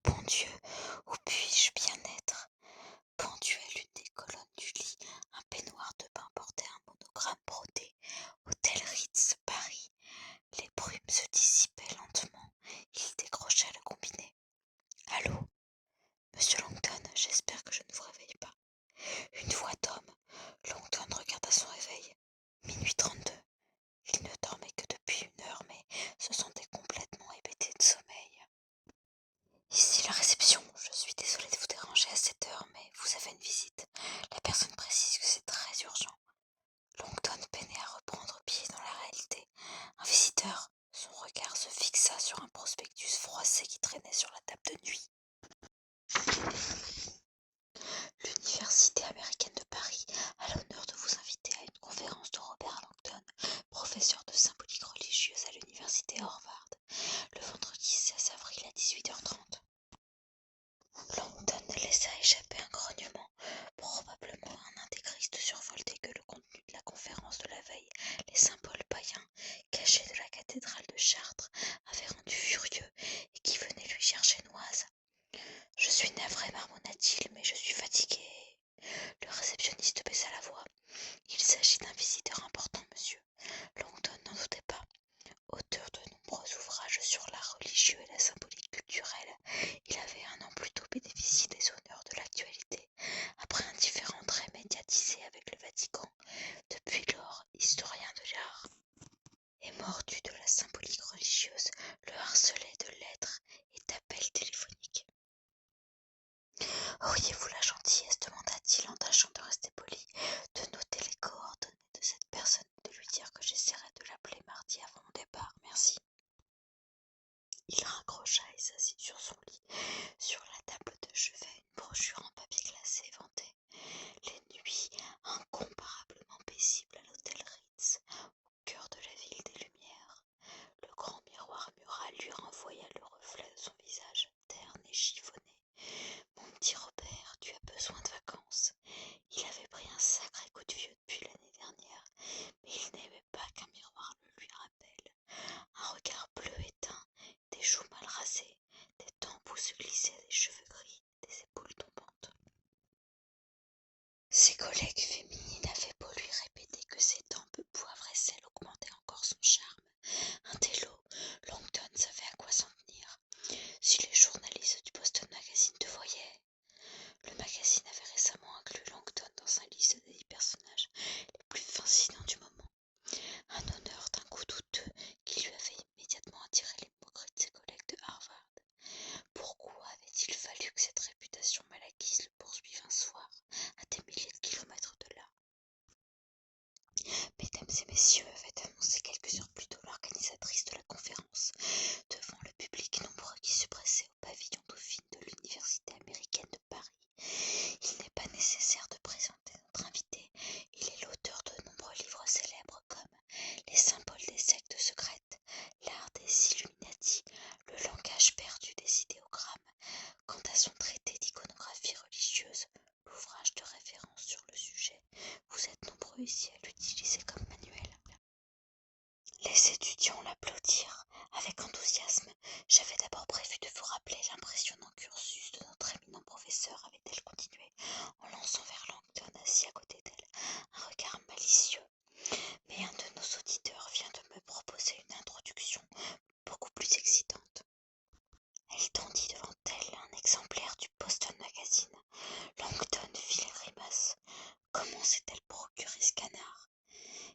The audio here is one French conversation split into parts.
bon Dieu, où puis-je bien être? Pendu à l'une des colonnes du lit, un peignoir de bain portait un monogramme brodé. Hôtel Ritz, Paris. Les brumes se dissipaient lentement. Il décrocha le combiné. Allô, monsieur Langton, j'espère que je ne vous réveille pas. Une voix d'homme. Langton regarda son réveil. Minuit 32. Il ne dormait que depuis 1 heure, mais se sentait complètement hébété de sommeil. Ici la réception. Je suis désolée de vous déranger à cette heure, mais vous avez une visite. La personne précise que c'est très urgent. Langton peinait à reprendre pied dans la réalité. Un visiteur. Son regard se fixa sur un prospectus froissé qui traînait sur la table de nuit. L'Université américaine de Paris a l'honneur de vous inviter à une conférence de Robert Langton, professeur de symbolique religieuse à l'Université Harvard, le vendredi 16 avril à 18h30. Langton laissa échapper un grognement, probablement un intégriste survolté que le contenu de la conférence de la veille, les symboles païens cachés de la cathédrale de Chartres, avait rendu furieux et qui venait lui chercher Noise. Je suis navré, marmonna-t-il, mais je suis fatigué. Le réceptionniste baissa la voix. Il s'agit d'un visiteur important, monsieur. Langton n'en doutait pas. Auteur de nombreux ouvrages sur l'art religieux et la symbolique culturelle, il avait un an plus tôt bénéficié des honneurs de l'actualité, après un différend très médiatisé avec le Vatican. Depuis lors, historien de l'art et mordu de la symbolique religieuse, le harcelait de lettres et d'appels téléphoniques. Auriez-vous la gentillesse, demanda-t-il en tâchant de rester poli, de noter les coordonnées de cette personne et de lui dire que j'essaierai de l'appeler mardi avant mon départ, merci. Il raccrocha et s'assit sur son lit. Sur la table de chevet, une brochure en papier glacé vantait les nuits incomparablement paisibles à l'hôtel Ritz, au cœur de la ville des Lumières. Le grand miroir mural lui renvoya le reflet de son visage terne et chiffonné. Mon petit Robert, tu as besoin de vacances. Il avait pris un sacré coup de vieux depuis l'année dernière, mais il n'aimait pas qu'un miroir le lui rappelle. Un regard bleu éteint, des joues mal rasées, des tempes où se glissaient des cheveux gris, des épaules tombantes. Ses collègues féminines avaient beau lui répéter que ses tempes poivre et sel augmentaient encore son charme. Un télo, Langton savait à quoi s'en tenir. Si les journalistes du Boston Magazine te voyaient. Le magazine avait récemment inclus Langton dans sa liste des 10 personnages les plus fascinants du moment. Un honneur d'un coup douteux qui lui avait immédiatement attiré les moqueries de ses collègues de Harvard. Pourquoi avait-il fallu que cette réputation mal acquise le poursuive un soir, à des milliers de kilomètres de là? Mesdames et messieurs, avait annoncé quelques heures plus tôt l'organisatrice de la conférence, devant le public nombreux qui se pressait au pavillon Dauphine de l'Université américaine de Paris. Il n'est pas nécessaire de présenter notre invité. Il est l'auteur de nombreux livres célèbres comme Les symboles des sectes secrètes, L'art des Illuminati, Le langage perdu des idéogrammes. Quant à son traité d'iconographie religieuse, l'ouvrage de référence sur le sujet, vous êtes nombreux ici à l'utiliser comme manuel. Les étudiants l'applaudirent avec enthousiasme. J'avais d'abord prévu de vous rappeler l'impressionnant cursus de notre éminent professeur, avait-elle continué, en lançant vers Langton assis à côté d'elle un regard malicieux. Mais un de nos auditeurs vient de me proposer une introduction beaucoup plus excitante. Elle tendit devant elle un exemplaire du Boston Magazine. Langton fit la grimace. Comment s'est-elle procuré ce canard?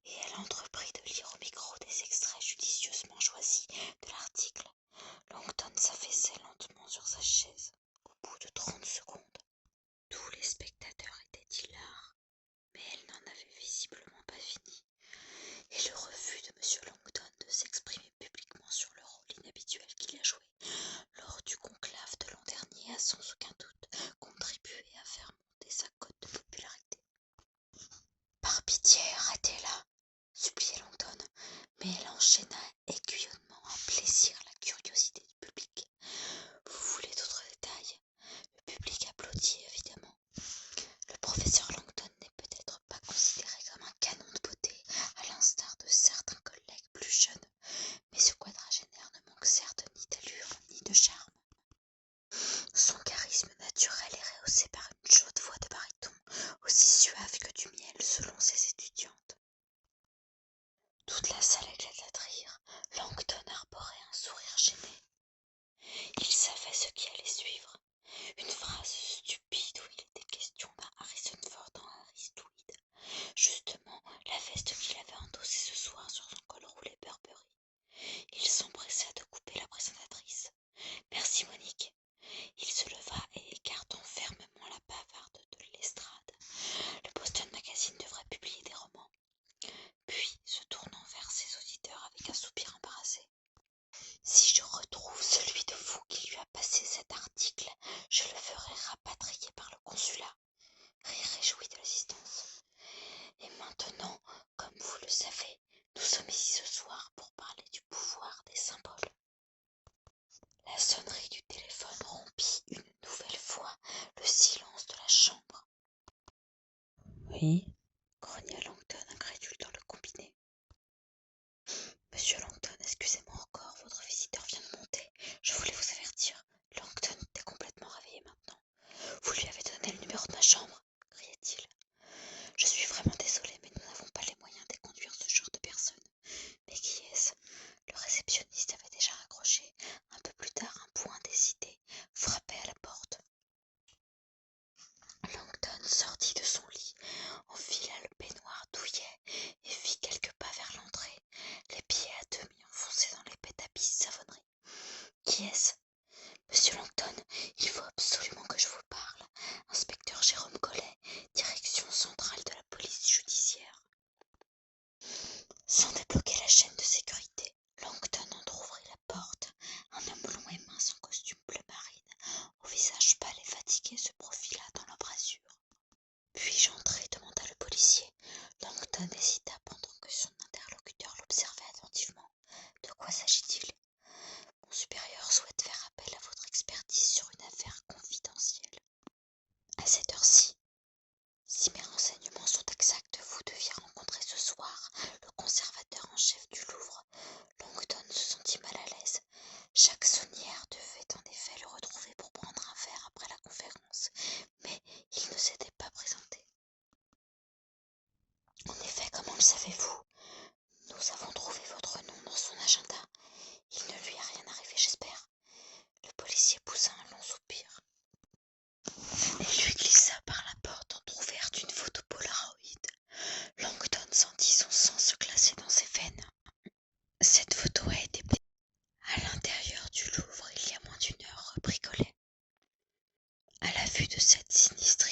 Et elle entreprit de lire au micro des extraits judicieusement choisis de l'article. Langton s'affaissait lentement sur sa chaise. Au bout de 30 secondes, tous les spectateurs étaient hilars, mais elle n'en avait visiblement pas fini, et le refus de M. Langton de s'exprimer publiquement sur le rôle inhabituel qu'il a joué lors du conclave de l'an dernier a sans aucun doute contribué à faire monter sa cote de popularité. Par pitié, arrêtez-la, suppliait Langton, mais elle enchaîna aiguillonnement un plaisir la curiosité du public. Vous voulez d'autres détails? Le public applaudit évidemment. Le professeur Langton n'est peut-être pas considéré comme un canon de beauté, à l'instar de certains collègues plus jeunes, mais ce quadragénaire ne manque certes ni d'allure ni de charme. Son charisme naturel est rehaussé par une chaude voix de baryton, aussi suave que du miel selon ses étudiantes. Toute la salle éclata de rire. Langton arborait un sourire gêné. Il savait ce qui allait suivre. Une phrase stupide où il était question d'un Harrison Ford en Harris Tweed. Justement, la veste qu'il avait endossée ce soir sur son col roulé Burberry. Il s'empressa de couper la présentatrice. Merci Monique. Il se leva et écartant fermement la bavarde de l'estrade. Le Boston Magazine devrait publier des romans. Puis, se tournant vers ses auditeurs avec un soupir embarrassé. Si je retrouve celui de vous qui lui a passé cet article, je le ferai rapatrier par le consulat. Rire réjoui de l'assistance. Et maintenant, comme vous le savez, nous sommes ici ce soir pour parler du pouvoir des symboles. La sonnerie du téléphone rompit une nouvelle fois le silence de la chambre. Oui, grogna Langton, incrédule dans le combiné. Monsieur Langton, excusez-moi encore, votre visiteur vient de monter. Je voulais vous avertir. Langton était complètement réveillé maintenant. Vous lui avez donné le numéro de ma chambre, criait-il. Je suis vraiment désolé, mais nous n'avons pas les moyens de conduire ce genre de personne. Mais qui est-ce? Le réceptionniste avait déjà raccroché. Un peu plus tard, un point décidé frappait à la porte. Langton sortit de son lit, enfila le peignoir douillet et fit quelques pas vers l'entrée, les pieds à demi enfoncés dans l'épais tapis de savonnerie. Qui est-ce? Monsieur Langton, il faut absolument que je vous parle. Inspecteur Jérôme Collet, direction centrale de la police judiciaire. Sans débloquer la chaîne de sécurité, Langton entr'ouvrit la porte. Un homme long et mince en costume bleu marine, au visage pâle et fatigué, se profila dans l'embrasure. Puis-je entrer? Demanda le policier. Langton hésita pendant que son interlocuteur l'observait attentivement. De quoi s'agit-il? Mon supérieur souhaite faire appel à votre expertise sur une affaire confidentielle. À cette heure-ci, si mes renseignements sont exacts, vous deviez rencontrer ce soir le conservateur en chef du Louvre. Langton se sentit mal à l'aise. Jacques Saunière devait en effet le retrouver pour prendre un verre après la conférence, mais il ne s'était pas présenté. En effet, comment le savez-vous? Nous avons trouvé votre nom dans son agenda. Il ne lui est rien arrivé, j'espère. Le policier poussa un long soupir et lui glissa par la porte entr'ouverte une photo Polaroid. Langton sentit son sang se glacer dans ses veines. Cette photo a été prise à l'intérieur du Louvre il y a moins d'1 heure, reprit Collet. À la vue de cette sinistre